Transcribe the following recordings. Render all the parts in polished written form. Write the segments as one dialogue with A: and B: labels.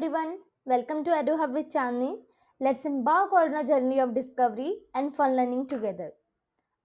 A: everyone, welcome to EduHub with Chandni. Let's embark on a journey of discovery and fun learning together.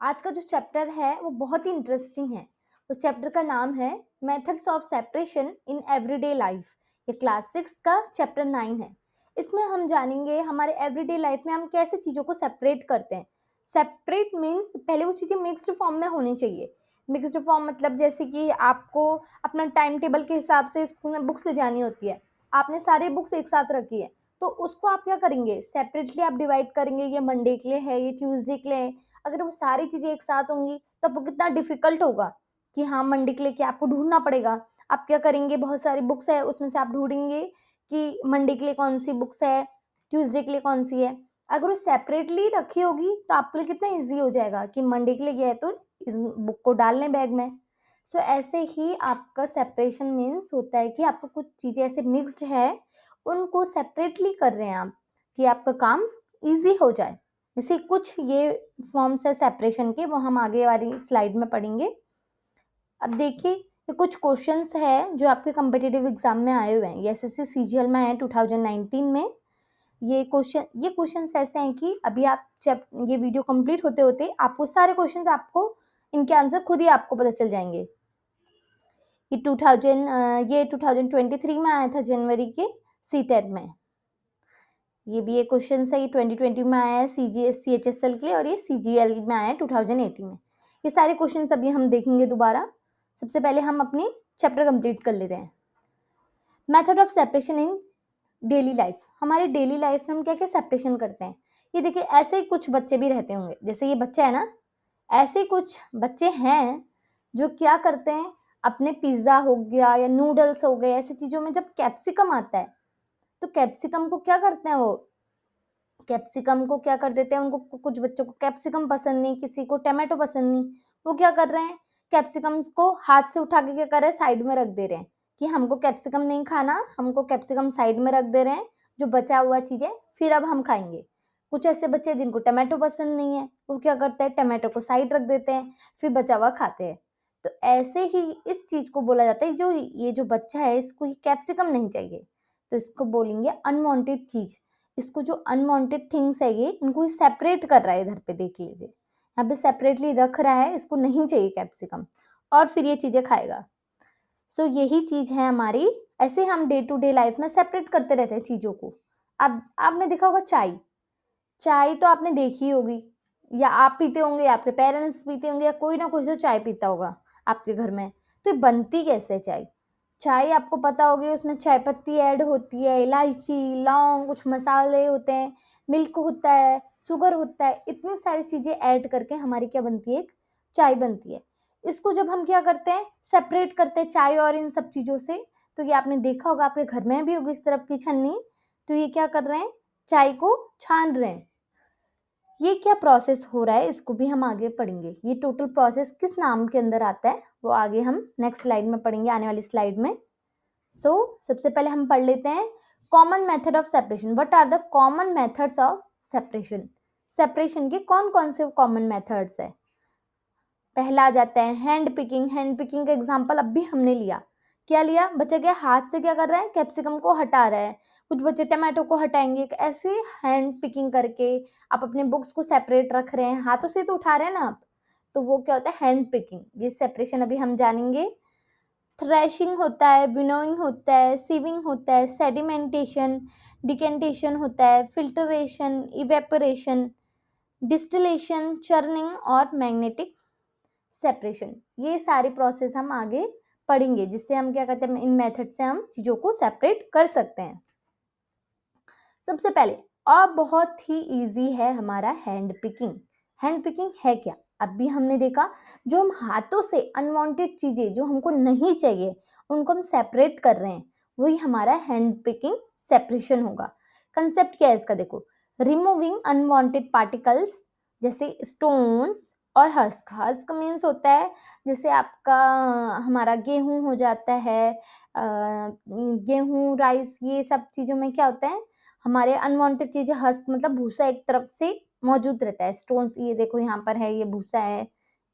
A: आज का जो chapter है वो बहुत ही इंटरेस्टिंग है. उस चैप्टर का नाम है methods of separation in everyday life. ये क्लास 6 का चैप्टर 9 है. इसमें हम जानेंगे हमारे एवरीडे लाइफ में हम कैसे चीज़ों को सेपरेट करते हैं. सेपरेट मीन्स पहले वो चीज़ें मिक्स्ड फॉर्म में होनी चाहिए. मिक्स्ड फॉर्म मतलब जैसे कि आपको अपना टाइम टेबल के हिसाब से स्कूल में बुक्स ले जानी होती है. आपने सारी बुक्स एक साथ रखी है तो उसको आप क्या करेंगे, सेपरेटली आप डिवाइड करेंगे. ये मंडे के लिए है, ये ट्यूसडे के लिए है. अगर वो सारी चीज़ें एक साथ होंगी तब वो कितना डिफिकल्ट होगा कि हाँ मंडे के लिए क्या आपको ढूंढना पड़ेगा. आप क्या करेंगे, बहुत सारी बुक्स है उसमें से आप ढूंढेंगे कि मंडे के लिए कौन सी बुक्स है, ट्यूसडे के लिए कौन सी है. अगर वो सेपरेटली रखी होगी तो आपके लिए कितना ईजी हो जाएगा कि मंडे के लिए ये है तो इस बुक को डाल लें बैग में. सो ऐसे ही आपका सेपरेशन मीन्स होता है कि आपको कुछ चीज़ें ऐसे मिक्स्ड है उनको सेपरेटली कर रहे हैं आप कि आपका काम ईजी हो जाए. जैसे कुछ ये फॉर्म्स है सेपरेशन के, वो हम आगे वाली स्लाइड में पढ़ेंगे. अब देखिए ये कुछ क्वेश्चंस है जो आपके कॉम्पिटिटिव एग्जाम में आए हुए हैं. ये एसएससी सीजीएल में है 2019 में. ये क्वेश्चंस ऐसे हैं कि अभी आप जब ये वीडियो कंप्लीट होते होते आपको सारे क्वेश्चंस आपको इनके आंसर खुद ही आपको पता चल जाएंगे. ये 2023 में आया था जनवरी के सीटेट में. ये भी एक क्वेश्चन है, ये 2020 में आया है CHSL के लिए और ये CGL में आया है 2018 में. ये सारे क्वेश्चन अभी हम देखेंगे दोबारा. सबसे पहले हम अपनी चैप्टर कंप्लीट कर लेते हैं. Method of separation in daily life. हमारे डेली लाइफ में हम क्या क्या सेपरेशन करते हैं. ये देखिए ऐसे ही कुछ बच्चे भी रहते होंगे, जैसे ये बच्चा है ना, ऐसे कुछ बच्चे हैं जो क्या करते हैं, अपने पिज्ज़ा हो गया या नूडल्स हो गए ऐसी चीज़ों में जब कैप्सिकम आता है तो कैप्सिकम को क्या करते हैं, वो कैप्सिकम को क्या कर देते हैं, उनको कुछ बच्चों को कैप्सिकम पसंद नहीं, किसी को टमाटो पसंद नहीं. वो क्या कर रहे हैं, कैप्सिकम्स को हाथ से उठा के क्या कर रहे हैं, साइड में रख दे रहे हैं कि हमको कैप्सिकम नहीं खाना, हमको कैप्सिकम साइड में रख दे रहे हैं, जो बचा हुआ चीज़ें फिर अब हम खाएंगे. कुछ ऐसे बच्चे जिनको टमाटो पसंद नहीं है वो क्या करते हैं, टमाटो को साइड रख देते हैं, फिर बचा हुआ खाते हैं. तो ऐसे ही इस चीज़ को बोला जाता है, जो ये जो बच्चा है इसको कैप्सिकम नहीं चाहिए तो इसको बोलेंगे अनवांटेड चीज़. इसको जो अनवांटेड थिंग्स है ये इनको सेपरेट कर रहा है. इधर पे देख लीजिए, यहाँ पे सेपरेटली रख रहा है, इसको नहीं चाहिए कैप्सिकम और फिर ये चीज़ें खाएगा. सो यही चीज़ है हमारी. ऐसे हम डे टू डे लाइफ में सेपरेट करते रहते हैं चीज़ों को. अब आपने देखा होगा चाय, चाय तो आपने देखी होगी, या आप पीते होंगे या आपके पेरेंट्स पीते होंगे या कोई ना कोई तो चाय पीता होगा आपके घर में. तो ये बनती कैसे है चाय. चाय आपको पता होगी, उसमें चाय पत्ती ऐड होती है, इलायची, लौंग, कुछ मसाले होते हैं, मिल्क होता है, शुगर होता है, इतनी सारी चीज़ें ऐड करके हमारी क्या बनती है, एक चाय बनती है. इसको जब हम क्या करते हैं, सेपरेट करते हैं चाय और इन सब चीज़ों से. तो ये आपने देखा होगा, आपके घर में भी होगी इस तरफ की छन्नी. तो ये क्या कर रहे हैं, चाय को छान रहे हैं. ये क्या प्रोसेस हो रहा है इसको भी हम आगे पढ़ेंगे. ये टोटल प्रोसेस किस नाम के अंदर आता है वो आगे हम नेक्स्ट स्लाइड में पढ़ेंगे, आने वाली स्लाइड में. सबसे पहले हम पढ़ लेते हैं common method of separation. What are the common methods of separation. Separation के कौन कौन से कॉमन मेथड्स है. पहला आ जाता है हैंड पिकिंग. हैंड पिकिंग का एग्जांपल अब भी हमने लिया. क्या लिया, बच्चा क्या हाथ से क्या कर रहा है, कैप्सिकम को हटा रहा है, कुछ बच्चे टमाटो को हटाएंगे. ऐसे हैंड पिकिंग करके आप अपने बुक्स को सेपरेट रख रहे हैं, हाथों से तो उठा रहे हैं ना आप, तो वो क्या होता है, हैंड पिकिंग. ये सेपरेशन अभी हम जानेंगे. थ्रेशिंग होता है, विनोइंग होता है, सीविंग होता है, सेडिमेंटेशन, डिकेंटेशन होता है, फिल्टरेशन, इवेपोरेशन, डिस्टिलेशन, चर्निंग और मैग्नेटिक सेपरेशन. ये सारी प्रोसेस हम आगे पढ़ेंगे, जिससे हम क्या कहते हैं, इन मेथड से हम चीज़ों को सेपरेट कर सकते हैं. सबसे पहले और बहुत ही इजी है हमारा हैंड पिकिंग. हैंड पिकिंग है क्या, अभी हमने देखा, जो हम हाथों से अनवांटेड चीज़ें जो हमको नहीं चाहिए उनको हम सेपरेट कर रहे हैं, वही हमारा हैंड पिकिंग सेपरेशन होगा. कंसेप्ट क्या है इसका, देखो, रिमूविंग अनवांटेड पार्टिकल्स जैसे स्टोन्स और हस्क. हस्क मीन्स होता है जैसे आपका हमारा गेहूं हो जाता है, गेहूं, राइस, ये सब चीज़ों में क्या होता है, हमारे अनवांटेड चीज़ें, हस्क मतलब भूसा एक तरफ से मौजूद रहता है. स्टोन्स, ये देखो यहाँ पर है, ये भूसा है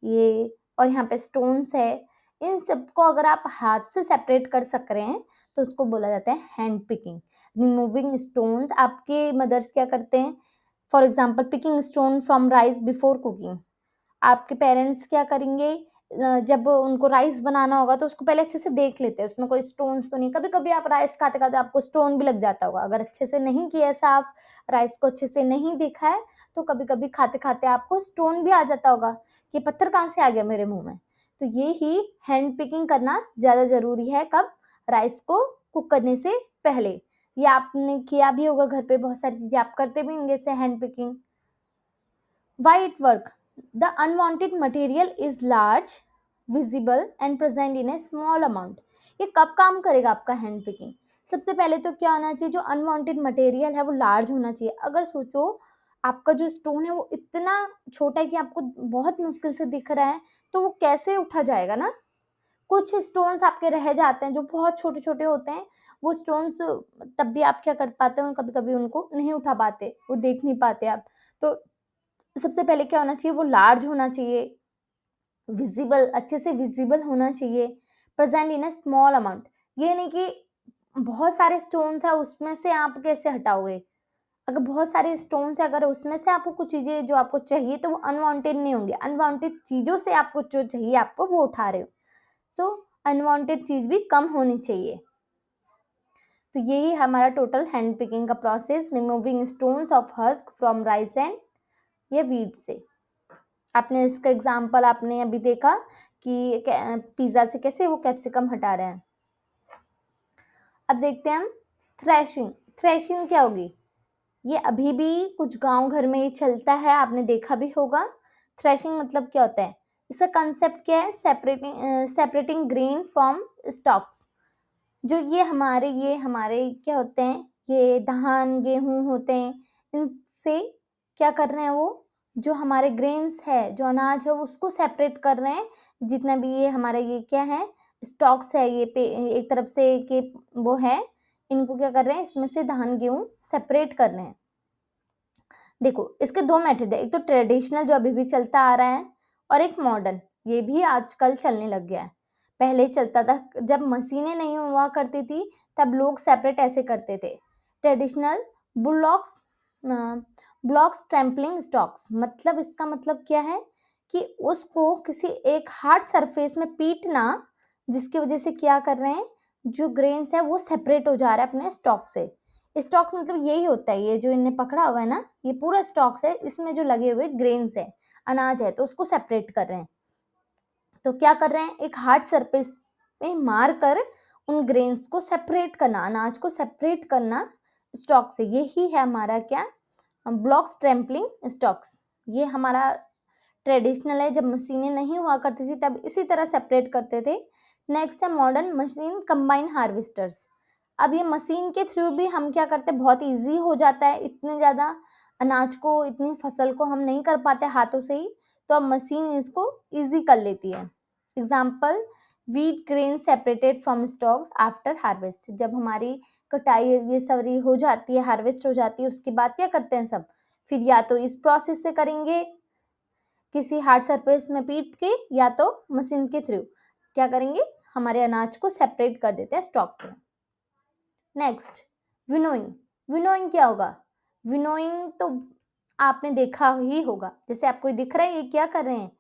A: ये, और यहाँ पे स्टोन्स है. इन सबको अगर आप हाथ से सेपरेट कर सक रहे हैं तो उसको बोला जाता है हैंड पिकिंग। रिमूविंग स्टोन्स, आपके मदर्स क्या करते हैं, for example picking stone from rice before cooking. आपके पेरेंट्स क्या करेंगे, जब उनको राइस बनाना होगा तो उसको पहले अच्छे से देख लेते हैं उसमें कोई स्टोन्स तो नहीं। कभी कभी आप राइस खाते खाते आपको स्टोन भी लग जाता होगा, अगर अच्छे से नहीं किया साफ, राइस को अच्छे से नहीं देखा है तो कभी कभी खाते खाते आपको स्टोन भी आ जाता होगा कि पत्थर कहाँ से आ गया मेरे मुंह में। तो ये ही हैंड पिकिंग करना ज़्यादा ज़रूरी है, कब, राइस को कुक करने से पहले। ये आपने किया भी होगा घर पे, बहुत सारी चीज़ें आप करते भी होंगे ऐसे hand picking. Why it work? The unwanted material is large, visible and present in a small amount. ये कब काम करेगा आपका हैंड पिकिंग? सबसे पहले तो क्या होना चाहिए, जो अनवांटेड मटेरियल है वो लार्ज होना चाहिए। अगर सोचो आपका जो स्टोन है वो इतना छोटा है कि आपको बहुत मुश्किल से दिख रहा है, तो वो कैसे उठा जाएगा ना। कुछ स्टोन्स आपके रह जाते हैं जो बहुत छोटे छोटे होते हैं, वो स्टोन्स तब भी आप क्या कर पाते हो, कभी कभी उनको नहीं उठा पाते, वो देख नहीं पाते आप। तो सबसे पहले क्या होना चाहिए, वो लार्ज होना चाहिए, विजिबल, अच्छे से विजिबल होना चाहिए, present in a small amount. ये नहीं कि बहुत सारे स्टोन्स है उसमें से आप कैसे हटाओगे। अगर बहुत सारे स्टोन्स है, अगर उसमें से आपको कुछ चीजें जो आपको चाहिए तो वो अनवांटेड नहीं होंगे। अनवांटेड चीजों से आपको जो चाहिए आपको वो उठा रहे हो, सो अनवांटेड चीज भी कम होनी चाहिए। तो यही हमारा टोटल हैंड पिकिंग का process, removing stones of husk from rice and या वीट से। आपने इसका एग्जाम्पल आपने अभी देखा कि पिज्जा से कैसे वो कैप्सिकम हटा रहे हैं। अब देखते हैं हम थ्रेशिंग। थ्रेशिंग क्या होगी, ये अभी भी कुछ गांव घर में ये चलता है, आपने देखा भी होगा। थ्रेशिंग मतलब क्या होता है, इसका कंसेप्ट क्या है, सेपरेटिंग ग्रेन फ्रॉम स्टॉक्स। जो ये हमारे क्या होते हैं, ये धान गेहूं होते हैं, इनसे क्या कर रहे हैं, वो जो हमारे ग्रेन्स है, जो अनाज है उसको सेपरेट कर रहे हैं। जितना भी ये हमारे ये क्या है, स्टॉक्स है, ये पे एक तरफ से के वो है, इनको क्या कर रहे हैं, इसमें से धान गेहूं सेपरेट कर रहे हैं। देखो इसके दो मेथड है, एक तो ट्रेडिशनल जो अभी भी चलता आ रहा है, और एक मॉडर्न, ये भी आजकल चलने लग गया है। पहले चलता था, जब मशीनें नहीं हुआ करती थी तब लोग सेपरेट ऐसे करते थे। Traditional blocks, blocks trampling stocks, मतलब इसका मतलब क्या है कि उसको किसी एक हार्ड सरफेस में पीटना, जिसकी वजह से क्या कर रहे हैं, जो ग्रेन्स है वो सेपरेट हो जा रहा है अपने स्टॉक से। स्टॉक्स मतलब यही होता है, ये जो इन्हें पकड़ा हुआ है ना, ये पूरा स्टॉक्स है, इसमें जो लगे हुए ग्रेन्स है, अनाज है, तो उसको सेपरेट कर रहे हैं। तो क्या कर रहे हैं, एक हार्ड सरफेस में मार कर उन ग्रेन्स को सेपरेट करना, अनाज को सेपरेट करना स्टॉक से। यही है हमारा क्या, ब्लॉक्स ट्रैम्पलिंग स्टॉक्स। ये हमारा ट्रेडिशनल है, जब मशीनें नहीं हुआ करती थी तब इसी तरह सेपरेट करते थे। नेक्स्ट है मॉडर्न मशीन कंबाइन हार्वेस्टर्स। अब ये मशीन के थ्रू भी हम क्या करते हैं, बहुत इजी हो जाता है, इतने ज़्यादा अनाज को, इतनी फसल को हम नहीं कर पाते हाथों से ही, तो अब मशीन इसको इजी कर लेती है। Example, wheat grain separated from stocks after harvest. जब हमारी कटाई ये सवरी हो जाती है, हार्वेस्ट हो जाती है, उसके बाद क्या करते हैं सब, फिर या तो इस प्रोसेस से करेंगे किसी हार्ड सरफेस में पीट के, या तो मशीन के थ्रू क्या करेंगे, हमारे अनाज को सेपरेट कर देते हैं स्टॉक से। Next winnowing. विनोइंग क्या होगा, विनोइंग तो आपने देखा ही होगा, जैसे आपको दिख रहा है ये क्या कर रहे हैं,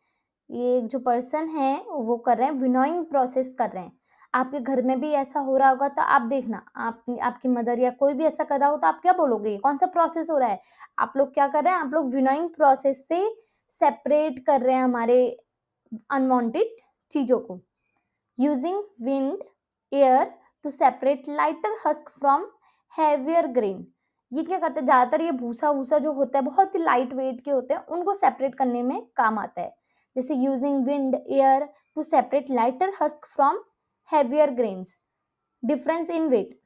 A: ये जो पर्सन है वो कर रहे हैं विनोइंग प्रोसेस कर रहे हैं। आपके घर में भी ऐसा हो रहा होगा तो आप देखना, आप आपकी मदर या कोई भी ऐसा कर रहा हो तो आप क्या बोलोगे, ये कौन सा प्रोसेस हो रहा है, आप लोग क्या कर रहे हैं, आप लोग विनोइंग प्रोसेस से सेपरेट कर रहे हैं हमारे अनवांटेड चीज़ों को। Using wind air to separate lighter husk from heavier grain. ये क्या करते हैं, ज़्यादातर ये भूसा वूसा जो होता है बहुत ही लाइट वेट के होते हैं, उनको सेपरेट करने में काम आता है। जैसे using wind air to separate lighter husk from heavier grains. Difference in weight,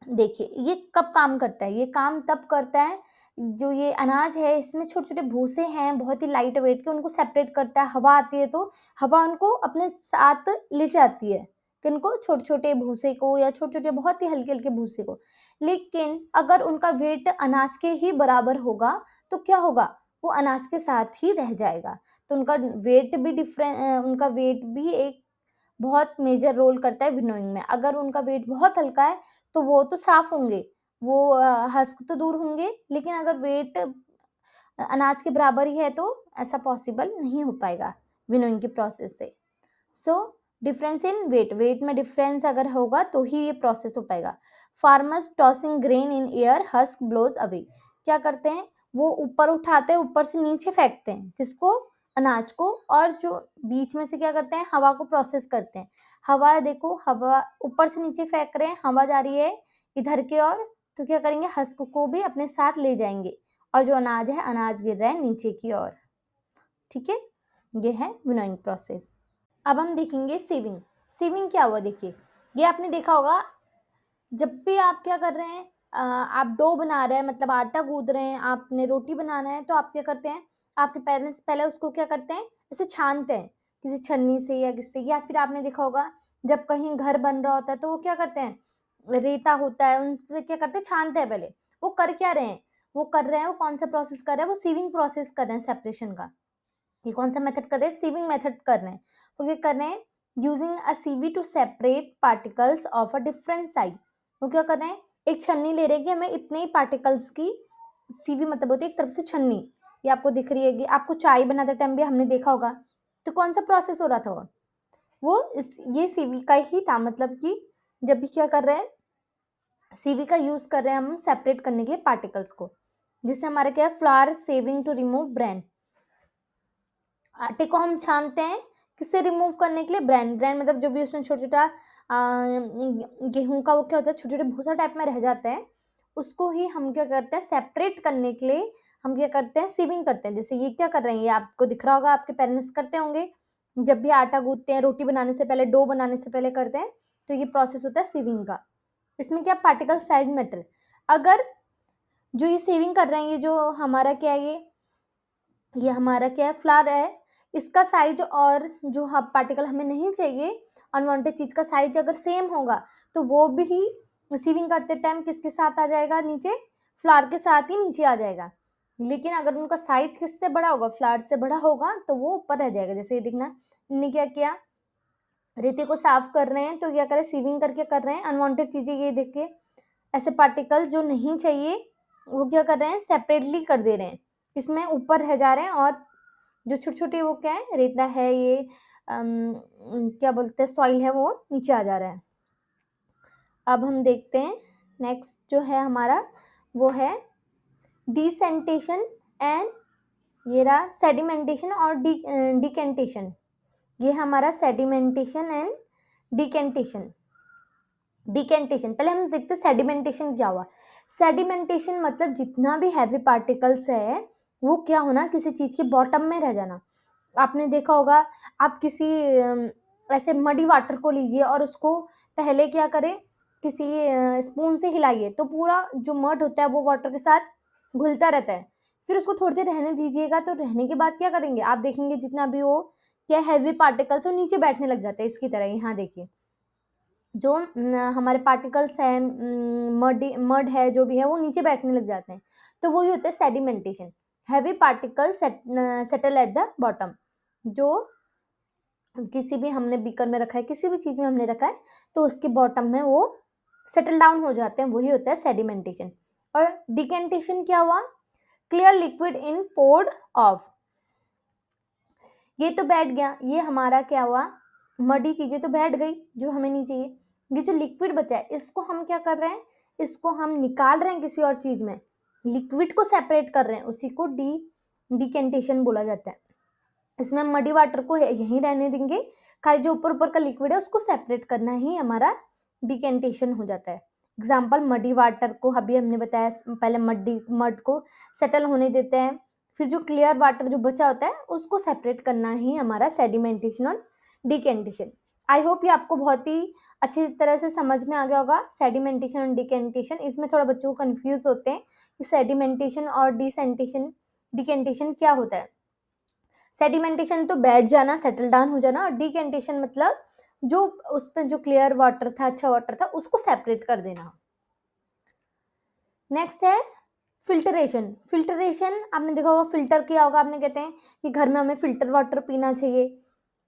A: देखिए ये कब काम करता है, ये काम तब करता है जो ये अनाज है इसमें छोटे छोटे भूसे हैं बहुत ही लाइट वेट के, उनको सेपरेट करता है। हवा आती है तो हवा उनको अपने साथ ले जाती है, किनको, छोटे छोटे भूसे को, या छोटे छोटे बहुत ही हल्के हल्के भूसे को। लेकिन अगर उनका वेट अनाज के ही बराबर होगा तो क्या होगा, वो अनाज के साथ ही रह जाएगा। तो उनका वेट भी डिफरेंट, उनका वेट भी एक बहुत मेजर रोल करता है विनोइंग में। अगर उनका वेट बहुत हल्का है तो वो तो साफ होंगे, वो हस्क तो दूर होंगे, लेकिन अगर वेट अनाज के बराबर ही है तो ऐसा पॉसिबल नहीं हो पाएगा विनोइंग के प्रोसेस से। सो डिफरेंस इन वेट में डिफरेंस अगर होगा तो ही ये प्रोसेस हो पाएगा। Farmers tossing grain in air, husk blows away. क्या करते हैं, वो ऊपर उठाते हैं, ऊपर से नीचे फेंकते हैं, किसको, अनाज को, और जो बीच में से क्या करते हैं, हवा को प्रोसेस करते हैं। हवा देखो, हवा ऊपर से नीचे फेंक रहे हैं, हवा जा रही है इधर की ओर, तो क्या करेंगे, हस्क को भी अपने साथ ले जाएंगे, और जो अनाज है, अनाज गिर रहा है नीचे की ओर। ठीक है, ये है विनोइंग प्रोसेस। अब हम देखेंगे सीविंग। सीविंग क्या हुआ, देखिए ये आपने देखा होगा, जब भी आप क्या कर रहे हैं, आप डो बना रहे हैं, मतलब आटा गूंद रहे हैं, आपने रोटी बनाना है, तो आप क्या करते हैं, आपके पेरेंट्स पहले उसको क्या करते हैं, ऐसे छानते हैं किसी छन्नी से या किससे, या फिर आपने देखा होगा जब कहीं घर बन रहा होता है तो वो क्या करते हैं, रेता होता है उनसे क्या करते हैं, छानते हैं पहले। वो कर क्या रहे हैं, वो कर रहे हैं, वो कौन सा प्रोसेस कर रहे हैं, वो सीविंग प्रोसेस कर रहे हैं, सेपरेशन का। ये कौन सा मेथड कर रहे हैं, सीविंग मेथड कर रहे हैं। वो क्या कर रहे हैं, using a sieve to separate particles of a different size. वो क्या कर रहे हैं, एक छन्नी ले रहे हैं कि हमें इतने ही पार्टिकल्स की, सीवी मतलब होती है एक तरफ से छन्नी, ये आपको दिख रही है, आपको चाय बनाते टाइम भी हमने देखा होगा, तो कौन सा प्रोसेस हो रहा था, वो ये सीवी का ही था, मतलब कि जब भी क्या कर रहे हैं, सीवी का यूज कर रहे हैं हम सेपरेट करने के लिए पार्टिकल्स को, जिससे हमारा क्या है, flour sieving to remove bran. आटे को हम छानते हैं किससे रिमूव करने के लिए, ब्रेन। ब्रेन मतलब जो भी उसमें छोटा छोटा गेहूं का वो क्या होता है, छोटे छोटे भूसा टाइप में रह जाते हैं, उसको ही हम क्या करते हैं, सेपरेट करने के लिए हम क्या करते हैं, सीविंग करते हैं। जैसे ये क्या कर रहे हैं, ये आपको दिख रहा होगा, आपके पेरेंट्स करते होंगे, जब भी आटा गूंथते हैं, रोटी बनाने से पहले, डो बनाने से पहले करते हैं, तो ये प्रोसेस होता है सीविंग का। इसमें क्या, पार्टिकल साइज मैटर। अगर जो ये सेविंग कर रहे हैं, ये जो हमारा क्या है, ये हमारा क्या है, फ्लावर है, इसका साइज और जो पार्टिकल हमें नहीं चाहिए, अनवांटेड चीज का साइज अगर सेम होगा, तो वो भी रिसीविंग करते टाइम किसके साथ आ जाएगा, नीचे, फ्लावर के साथ ही नीचे आ जाएगा। लेकिन अगर उनका साइज किससे बड़ा होगा, फ्लावर से बड़ा होगा, तो वो ऊपर रह जाएगा। जैसे ये देखना, इन्होंने क्या किया, रेते को साफ कर रहे हैं, तो क्या करें, सीविंग करके कर रहे हैं, अनवांटेड चीजें ये देख के, ऐसे पार्टिकल्स जो नहीं चाहिए वो क्या कर रहे हैं, सेपरेटली कर दे रहे हैं, इसमें ऊपर रह जा रहे हैं, और जो छोटे छोटे वो क्या है, रेता है, ये क्या बोलते हैं, सॉइल है, वो नीचे आ जा रहा है। अब हम देखते हैं नेक्स्ट जो है हमारा, वो है डिसेंटेशन एंड, ये रहा सेडिमेंटेशन और डिकेंटेशन। ये हमारा सेडिमेंटेशन एंड डिकेंटेशन। डिकेंटेशन पहले हम देखते हैं, सेडिमेंटेशन क्या हुआ। सेडिमेंटेशन मतलब जितना भी हैवी पार्टिकल्स है वो क्या होना, किसी चीज के बॉटम में रह जाना। आपने देखा होगा, आप किसी ऐसे मडी वाटर को लीजिए और उसको पहले क्या करें, किसी स्पून से हिलाइए, तो पूरा जो मड होता है वो वाटर के साथ घुलता रहता है। फिर उसको थोड़ी देर रहने दीजिएगा, तो रहने के बाद क्या करेंगे, आप देखेंगे जितना भी वो क्या हैवी पार्टिकल्स वो नीचे बैठने लग जाते हैं। इसकी तरह यहाँ देखिए, जो हमारे पार्टिकल्स हैं, मड है, जो भी है, वो नीचे बैठने लग जाते हैं, तो वही होता है sedimentation. Heavy particle settle at the bottom. जो किसी भी हमने बीकर में रखा है, किसी भी चीज में हमने रखा है, तो उसके बॉटम में वो सेटल डाउन हो जाते हैं, वही होता है सेडिमेंटेशन। और डिकेंटेशन क्या हुआ, clear liquid in poured off. ये तो बैठ गया, ये हमारा क्या हुआ, मडी चीजें तो बैठ गई जो हमें नहीं चाहिए। ये जो लिक्विड बचा है, इसको हम क्या कर रहे हैं, इसको हम निकाल रहे हैं किसी और चीज में, लिक्विड को सेपरेट कर रहे हैं, उसी को डिकेंटेशन बोला जाता है। इसमें हम मडी वाटर को यहीं रहने देंगे, खाली जो ऊपर ऊपर का लिक्विड है उसको सेपरेट करना ही हमारा डिकेंटेशन हो जाता है। एग्जाम्पल, मडी वाटर को अभी हमने बताया, पहले मड को सेटल होने देते हैं, फिर जो क्लियर वाटर जो बचा होता है उसको सेपरेट करना ही हमारा सेडिमेंटेशन और डिकेंटेशन। आई होप ये आपको बहुत ही अच्छी तरह से समझ में आ गया होगा, सेडिमेंटेशन और डिकेंटेशन। इसमें थोड़ा बच्चों को कंफ्यूज होते हैं कि सेडिमेंटेशन और डिकेंटेशन क्या होता है। सेडिमेंटेशन तो बैठ जाना, सेटल डाउन हो जाना, और डिकेंटेशन मतलब जो उसमें जो क्लियर वाटर था, अच्छा वाटर था, उसको सेपरेट कर देना। नेक्स्ट है फिल्टरेशन। फिल्टरेशन आपने देखा होगा, फिल्टर किया होगा आपने, कहते हैं कि घर में हमें फिल्टर वाटर पीना चाहिए।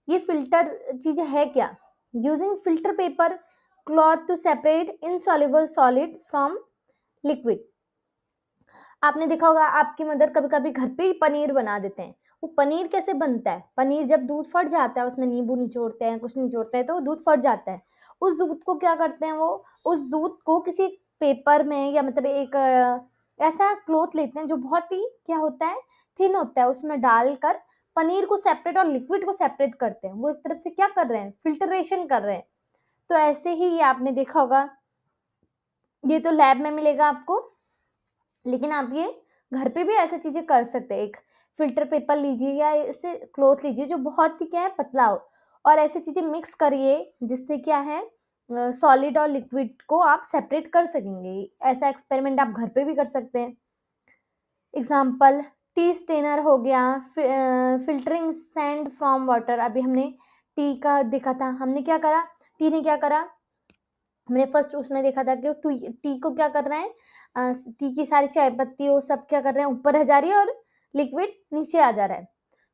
A: ये फिल्टर चीज है क्या, using filter paper cloth to separate insoluble solid from liquid. आपने देखा होगा आपकी मदर कभी कभी घर पे ही पनीर बना देते हैं। वो पनीर कैसे बनता है, पनीर जब दूध फट जाता है उसमें नींबू निचोड़ते हैं, कुछ निचोड़ते हैं तो दूध फट जाता है। उस दूध को क्या करते हैं, वो उस दूध को किसी पेपर में या मतलब एक ऐसा क्लोथ लेते हैं जो बहुत ही क्या होता है, थिन होता है, उसमें डालकर पनीर को सेपरेट और लिक्विड को सेपरेट करते हैं। वो एक तरफ से क्या कर रहे हैं, फिल्टरेशन कर रहे हैं। तो ऐसे ही ये आपने देखा होगा, ये तो लैब में मिलेगा आपको, लेकिन आप ये घर पे भी ऐसी चीजें कर सकते हैं। एक फिल्टर पेपर लीजिए या ऐसे क्लॉथ लीजिए जो बहुत ही क्या है, पतला हो, और ऐसी चीजें मिक्स करिए जिससे क्या है, सॉलिड और लिक्विड को आप सेपरेट कर सकेंगे। ऐसा एक्सपेरिमेंट आप घर पे भी कर सकते हैं। एग्जाम्पल, टी स्टेनर हो गया, फिल्टरिंग सैंड फ्रॉम वाटर। अभी हमने टी का देखा था, हमने क्या करा, टी ने क्या करा, हमने फर्स्ट उसमें देखा था कि टी को क्या कर रहे हैं, टी की सारी चाय पत्ती वो सब क्या कर रहे हैं, ऊपर रह जा रही है और लिक्विड नीचे आ जा रहा है।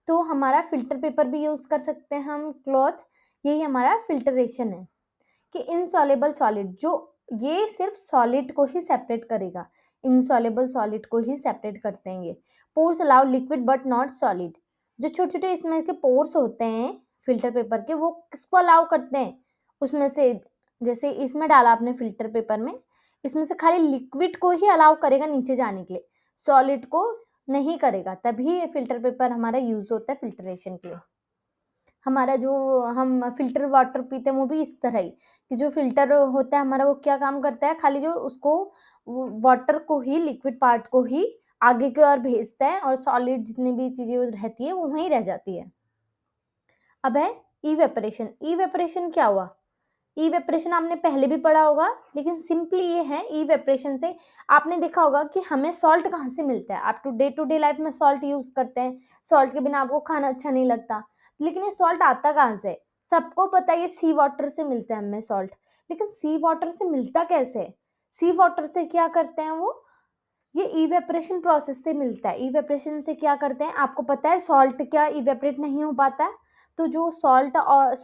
A: तो हमारा फिल्टर पेपर भी यूज कर सकते हैं हम, क्लॉथ, यही हमारा फिल्टरेशन है कि इनसॉल्युबल सॉलिड, जो ये सिर्फ सॉलिड को ही सेपरेट करेगा, इनसॉल्युबल सॉलिड को ही सेपरेट करते हैं ये। Pores allow liquid but not solid. जो छोटे छोटे इसमें के पोर्स होते हैं फिल्टर पेपर के, वो किसको अलाउ करते हैं, उसमें से जैसे इसमें डाला आपने फिल्टर पेपर में, इसमें से खाली लिक्विड को ही अलाउ करेगा नीचे जाने के लिए, सॉलिड को नहीं करेगा। तभी फिल्टर पेपर हमारा यूज होता है फिल्टरेशन के लिए। हमारा जो हम फिल्टर वाटर पीते हैं वो भी इस तरह ही, कि जो फिल्टर होता है हमारा वो क्या काम करता है, खाली जो उसको वाटर को ही, लिक्विड पार्ट को ही आगे की ओर भेजता है और सॉलिड जितनी भी चीजें रहती है वो वहीं रह जाती है। अब है इवेपरेशन। इवेपरेशन क्या हुआ, इवेपरेशन आपने पहले भी पढ़ा होगा, लेकिन सिंपली ये है, इवेपरेशन से आपने देखा होगा कि हमें सॉल्ट कहाँ से मिलता है। आप टू डे लाइफ में सॉल्ट यूज करते हैं, सॉल्ट के बिना आपको खाना अच्छा नहीं लगता, लेकिन ये सॉल्ट आता कहाँ से है? सबको पता है ये सी वाटर से मिलता है हमें सॉल्ट, लेकिन सी वाटर से मिलता कैसे है? सी वाटर से क्या करते हैं वो, ये इवेपरेशन प्रोसेस से मिलता है। इवेपरेशन से क्या करते हैं, आपको पता है सॉल्ट क्या इवेपरेट नहीं हो पाता है, तो जो सॉल्ट और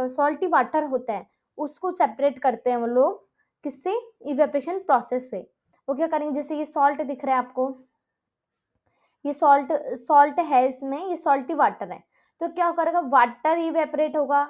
A: सॉल्टी वाटर होता है उसको सेपरेट करते हैं वो लोग, किससे, इवेपरेशन प्रोसेस से। वो क्या करेंगे, जैसे ये सॉल्ट दिख रहा है आपको, ये सॉल्ट सॉल्ट है इसमें, ये सॉल्टी वाटर है, तो क्या करेगा, वाटर इवेपरेट होगा,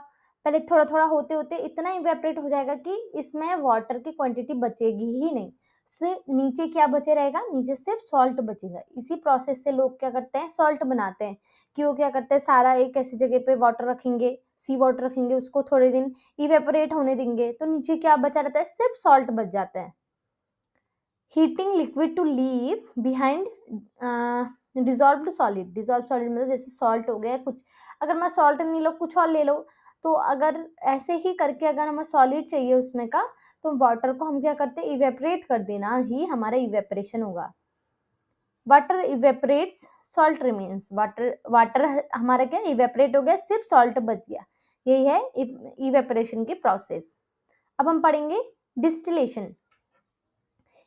A: पहले थोड़ा थोड़ा होते होते इतना इवेपरेट हो जाएगा कि इसमें वाटर की क्वांटिटी बचेगी ही नहीं, सिर्फ नीचे क्या बचे रहेगा, नीचे सिर्फ सॉल्ट बचेगा। इसी प्रोसेस से लोग क्या करते हैं, सॉल्ट बनाते हैं, कि वो क्या करते हैं, सारा एक ऐसी जगह पे वाटर रखेंगे, सी वाटर रखेंगे, उसको थोड़े दिन इवेपोरेट होने देंगे, तो नीचे क्या बचा रहता है, सिर्फ सॉल्ट बच जाता है। Heating liquid to leave behind dissolved solid. Dissolve solid मतलब जैसे सॉल्ट हो गया कुछ, अगर मैं सॉल्ट नहीं लो कुछ और ले लो, तो अगर ऐसे ही करके अगर हमें सॉलिड चाहिए उसमें का, तो वाटर को हम क्या करते हैं, इवेपरेट कर देना ही हमारा इवेपरेशन होगा। Water evaporates, salt remains. Water water हमारा क्या इवेपरेट हो गया, सिर्फ सॉल्ट बच गया, यही है इवेपरेशन की प्रोसेस। अब हम पढ़ेंगे डिस्टिलेशन।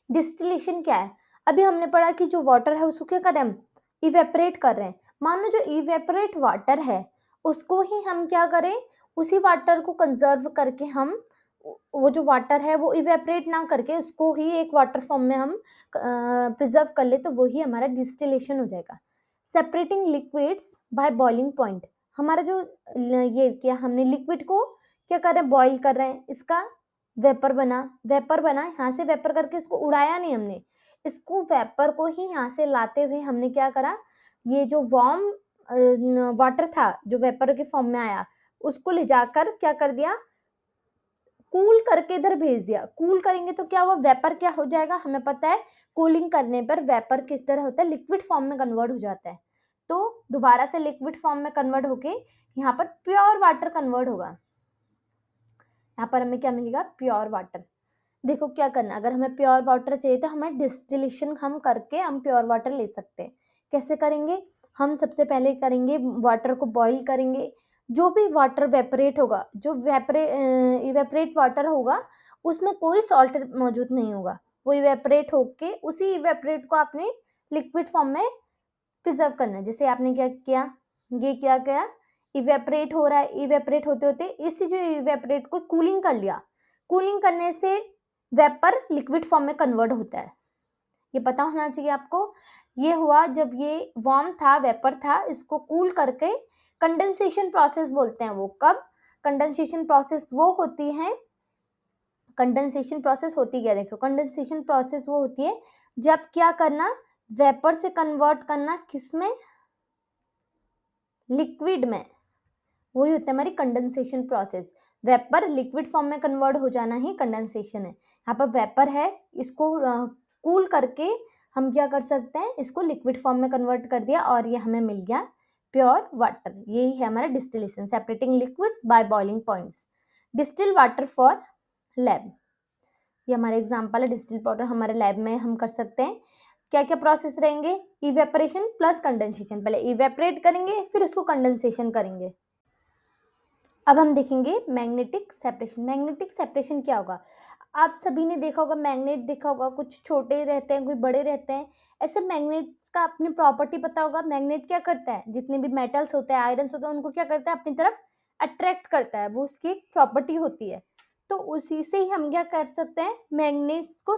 A: डिस्टिलेशन क्या है, अभी हमने पढ़ा कि जो वाटर है उसको क्या कर रहे हैं, हम इवेपरेट कर रहे हैं। मान लो जो इवेपरेट वाटर है उसको ही हम क्या करें, उसी वाटर को कंजर्व करके हम, वो जो वाटर है वो इवेपरेट ना करके उसको ही एक वाटर फॉर्म में हम प्रिजर्व कर ले, तो वही हमारा डिस्टिलेशन हो जाएगा। Separating liquids by boiling point. हमारा जो ये क्या, हमने लिक्विड को क्या कर रहे हैं, बॉईल कर रहे हैं, इसका वेपर बना, वेपर बना, यहाँ से वेपर करके इसको उड़ाया नहीं हमने, इसको वेपर को ही यहाँ से लाते हुए हमने क्या करा, ये जो वार्म वाटर था जो वेपर के फॉर्म में आया, उसको ले जाकर क्या कर दिया, कूल करके इधर भेज दिया। कूल करेंगे तो क्या हुआ, वेपर क्या हो जाएगा, हमें पता है कूलिंग करने पर वेपर किस तरह होता है, लिक्विड फॉर्म में कन्वर्ट हो जाता है। तो दोबारा से लिक्विड फॉर्म में कन्वर्ट होके यहाँ पर प्योर वाटर कन्वर्ट होगा। यहाँ पर हमें क्या मिलेगा, प्योर वाटर। देखो क्या करना, अगर हमें प्योर वाटर चाहिए तो हमें डिस्टिलेशन हम करके हम प्योर वाटर ले सकते हैं। कैसे करेंगे, हम सबसे पहले करेंगे वाटर को बॉईल करेंगे, जो भी वाटर वेपरेट होगा, जो इवेपरेट वाटर होगा उसमें कोई सॉल्ट मौजूद नहीं होगा, वो इवेपरेट होके उसी इवेपरेट को आपने लिक्विड फॉर्म में प्रिजर्व करना है। जैसे आपने क्या किया, ये क्या किया, इवेपरेट हो रहा है, इवेपरेट होते होते इसी जो इवेपरेट को कूलिंग कर लिया, कूलिंग करने से वेपर लिक्विड फॉर्म में कन्वर्ट होता है, ये पता होना चाहिए आपको। ये हुआ जब ये वार्म था, वेपर था, इसको कूल करके कंडेंसेशन प्रोसेस बोलते हैं। वो कब कंडेंसेशन प्रोसेस वो होती है, कंडेंसेशन प्रोसेस होती क्या, देखो कंडेंसेशन प्रोसेस वो होती है जब क्या करना, वेपर से कन्वर्ट करना किसमें, लिक्विड में, वही होता है हमारी condensation process. Vapour liquid form में कन्वर्ट हो जाना ही कंडेंसेशन है। यहाँ पर वेपर है, इसको कूल करके हम क्या कर सकते हैं, इसको लिक्विड फॉर्म में कन्वर्ट कर दिया और ये हमें मिल गया प्योर वाटर। यही है हमारा distillation, separating liquids by boiling points. Distil water for lab, ये हमारा एग्जाम्पल है। डिस्टिल वाटर हमारे लैब में हम कर सकते हैं। क्या क्या प्रोसेस रहेंगे, इवेपरेशन प्लस कंडेंसेशन, पहले इवेपरेट करेंगे फिर उसको कंडेंसेशन करेंगे। अब हम देखेंगे मैग्नेटिक सेपरेशन। मैग्नेटिक सेपरेशन क्या होगा, आप सभी ने देखा होगा, मैग्नेट देखा होगा, कुछ छोटे रहते हैं कोई बड़े रहते हैं। ऐसे मैग्नेट्स का अपनी प्रॉपर्टी पता होगा। मैग्नेट क्या करता है, जितने भी मेटल्स होते हैं, आयरन्स होते हैं, उनको क्या करता है, अपनी तरफ अट्रैक्ट करता है, वो उसकी एक प्रॉपर्टी होती है। तो उसी से ही हम क्या कर सकते हैं, मैग्नेट्स को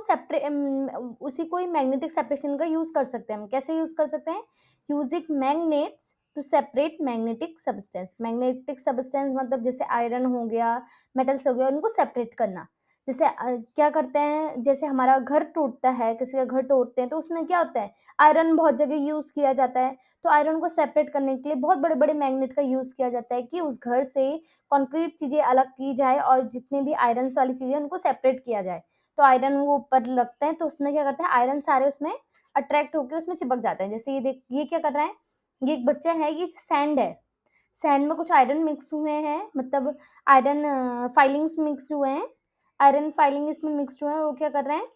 A: उसी को ही मैग्नेटिक सेपरेशन का यूज कर सकते हैं। हम कैसे यूज कर सकते हैं, using magnets to separate magnetic substance. Magnetic substance मतलब जैसे आयरन हो गया, मेटल्स हो गया, उनको सेपरेट करना। जैसे क्या करते हैं, जैसे हमारा घर टूटता है, किसी का घर तोड़ते हैं, तो उसमें क्या होता है, आयरन बहुत जगह यूज किया जाता है। तो आयरन को सेपरेट करने के लिए बहुत बड़े बड़े मैग्नेट का यूज किया जाता है कि उस घर से कंक्रीट चीजें अलग की जाए और जितने भी आयरन वाली चीजें उनको सेपरेट किया जाए। तो आयरन वो ऊपर लगते हैं, तो उसमें क्या करते हैं, आयरन सारे उसमें अट्रैक्ट होकर उसमें चिपक जाते हैं। जैसे ये देख, ये क्या कर रहा है, ये एक बच्चा है, ये सैंड है, सैंड में कुछ आयरन मिक्स हुए हैं, मतलब आयरन फाइलिंग्स मिक्स हुए हैं, आयरन फाइलिंग इसमें मिक्स हुए हैं। वो क्या कर रहे हैं,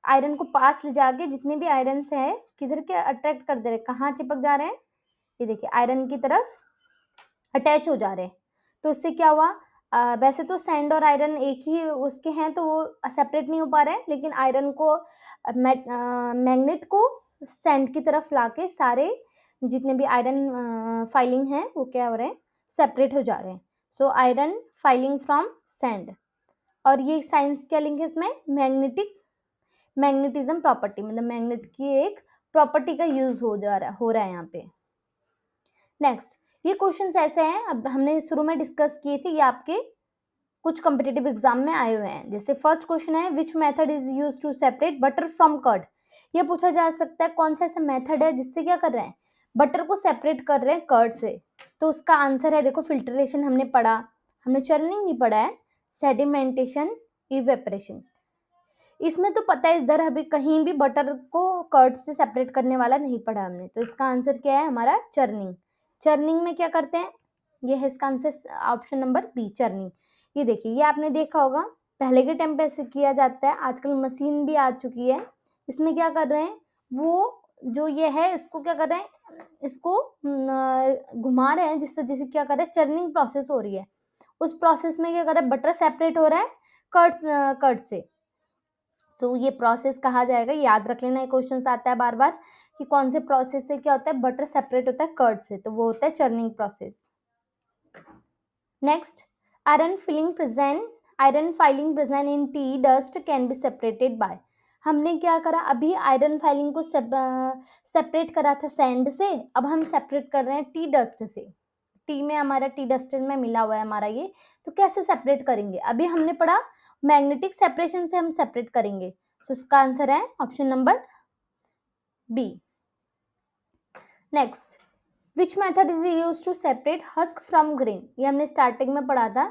A: आयरन को पास ले जाके जितने भी आयरन है किधर के अट्रैक्ट कर दे रहे हैं, कहाँ चिपक जा रहे हैं, ये देखिए आयरन की तरफ अटैच हो जा रहे हैं। तो इससे क्या हुआ, वैसे तो सैंड और आयरन एक ही उसके हैं, तो वो सेपरेट नहीं हो पा रहे हैं, लेकिन आयरन को मैग्नेट को सैंड की तरफ लाके सारे जितने भी आयरन फाइलिंग हैं वो क्या हो रहे हैं, सेपरेट हो जा रहे हैं। So iron filing from sand. और ये साइंस क्या लिंक है इसमें, मैग्नेटिज्म प्रॉपर्टी, मतलब मैग्नेट की एक प्रॉपर्टी का यूज हो रहा है यहाँ पे। नेक्स्ट, ये क्वेश्चंस ऐसे हैं, अब हमने शुरू में डिस्कस किए थे, ये आपके कुछ कॉम्पिटिटिव एग्जाम में आए हुए हैं। जैसे फर्स्ट क्वेश्चन है, which method is use to separate butter from curd. ये पूछा जा सकता है कौन सा ऐसा मेथड है जिससे क्या कर रहे हैं, बटर को सेपरेट कर रहे हैं कर्ड से। तो उसका आंसर है, देखो फिल्ट्रेशन हमने पढ़ा, हमने चर्निंग नहीं पढ़ा है, सेडिमेंटेशन, इवेपरेशन। इसमें तो पता है, इधर अभी कहीं भी बटर को कर्ड से सेपरेट करने वाला नहीं पढ़ा हमने। तो इसका आंसर क्या है हमारा, चर्निंग। चर्निंग में क्या करते हैं, ये है इसका answer option number B, churning. ये देखिए, ये आपने देखा होगा, पहले के टाइम पे ऐसे किया जाता है, आजकल मशीन भी आ चुकी है। इसमें क्या कर रहे हैं, वो जो ये है इसको क्या कर रहे हैं, इसको घुमा रहे हैं, जिस वजह से क्या कर रहे हैं, चर्निंग प्रोसेस हो रही है। उस प्रोसेस में क्या कर रहा है, बटर सेपरेट हो रहा है कर्ड से। सो ये प्रोसेस कहा जाएगा, याद रख लेना, ये क्वेश्चन आता है बार बार कि कौन से प्रोसेस से क्या होता है, बटर सेपरेट होता है कर्ड से, तो वो होता है churning process. Next, iron filing present in T dust can be separated by. हमने क्या करा, अभी आयरन फाइलिंग को सेपरेट करा था सैंड से, अब हम सेपरेट कर रहे हैं टी डस्ट से। टी में हमारा टी डस्ट में मिला हुआ है हमारा ये, तो कैसे सेपरेट करेंगे, अभी हमने पढ़ा मैग्नेटिक सेपरेशन से हम सेपरेट करेंगे। सो इसका आंसर है option number B. Next, which method is use to separate husk from grain. ये हमने स्टार्टिंग में पढ़ा था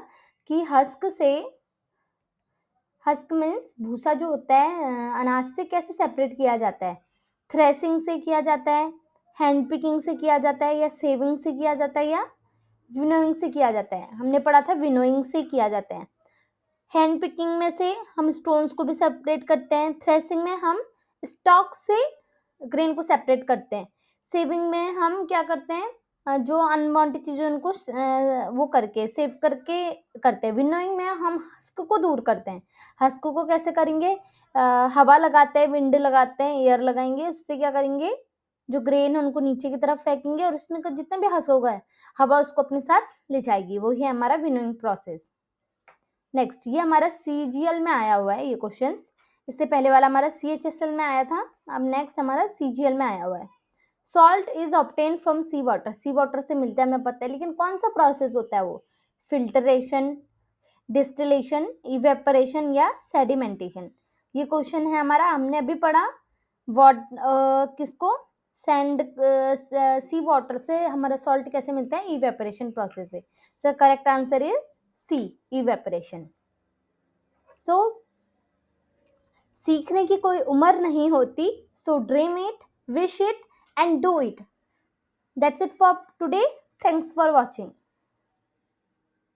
A: कि हस्क मीन्स भूसा जो होता है अनाज से, कैसे सेपरेट किया जाता है, थ्रेसिंग से किया जाता है, हैंड पिकिंग से किया जाता है, या सेविंग से किया जाता है, या विनोइंग से किया जाता है। हमने पढ़ा था विनोइंग से किया जाता है। हैंड पिकिंग में से हम स्टोन्स को भी सेपरेट करते हैं, थ्रेसिंग में हम स्टॉक से ग्रेन को सेपरेट करते हैं, सेविंग में हम क्या करते हैं, जो अनवांटेड चीज़ें उनको वो करके सेव करके करते हैं, विनोइंग में हम हस्क को दूर करते हैं। हस्क को कैसे करेंगे, हवा लगाते हैं, विंड लगाते हैं, एयर लगाएंगे, उससे क्या करेंगे, जो ग्रेन है उनको नीचे की तरफ फेंकेंगे और उसमें का जितना भी हस होगा हवा उसको अपने साथ ले जाएगी, वो ही हमारा विनोइंग प्रोसेस। नेक्स्ट, ये हमारा CGL में आया हुआ है ये क्वेश्चंस, इससे पहले वाला हमारा CHSL में आया था, अब नेक्स्ट हमारा CGL में आया हुआ है। Salt is obtain from sea water, sea water से मिलता है हमें पता है, लेकिन कौन सा प्रोसेस होता है वो, फिल्टरेशन, डिस्टिलेशन, इवेपोरेशन या सेडिमेंटेशन। ये क्वेश्चन है हमारा, हमने अभी पढ़ा किसको, सैंड सी वाटर से हमारा सॉल्ट कैसे मिलता है, इवेपोरेशन प्रोसेस से। So correct answer is C, evaporation. So सीखने की कोई उम्र नहीं होती, so dream it, wish it and do it. That's it for today, thanks for watching.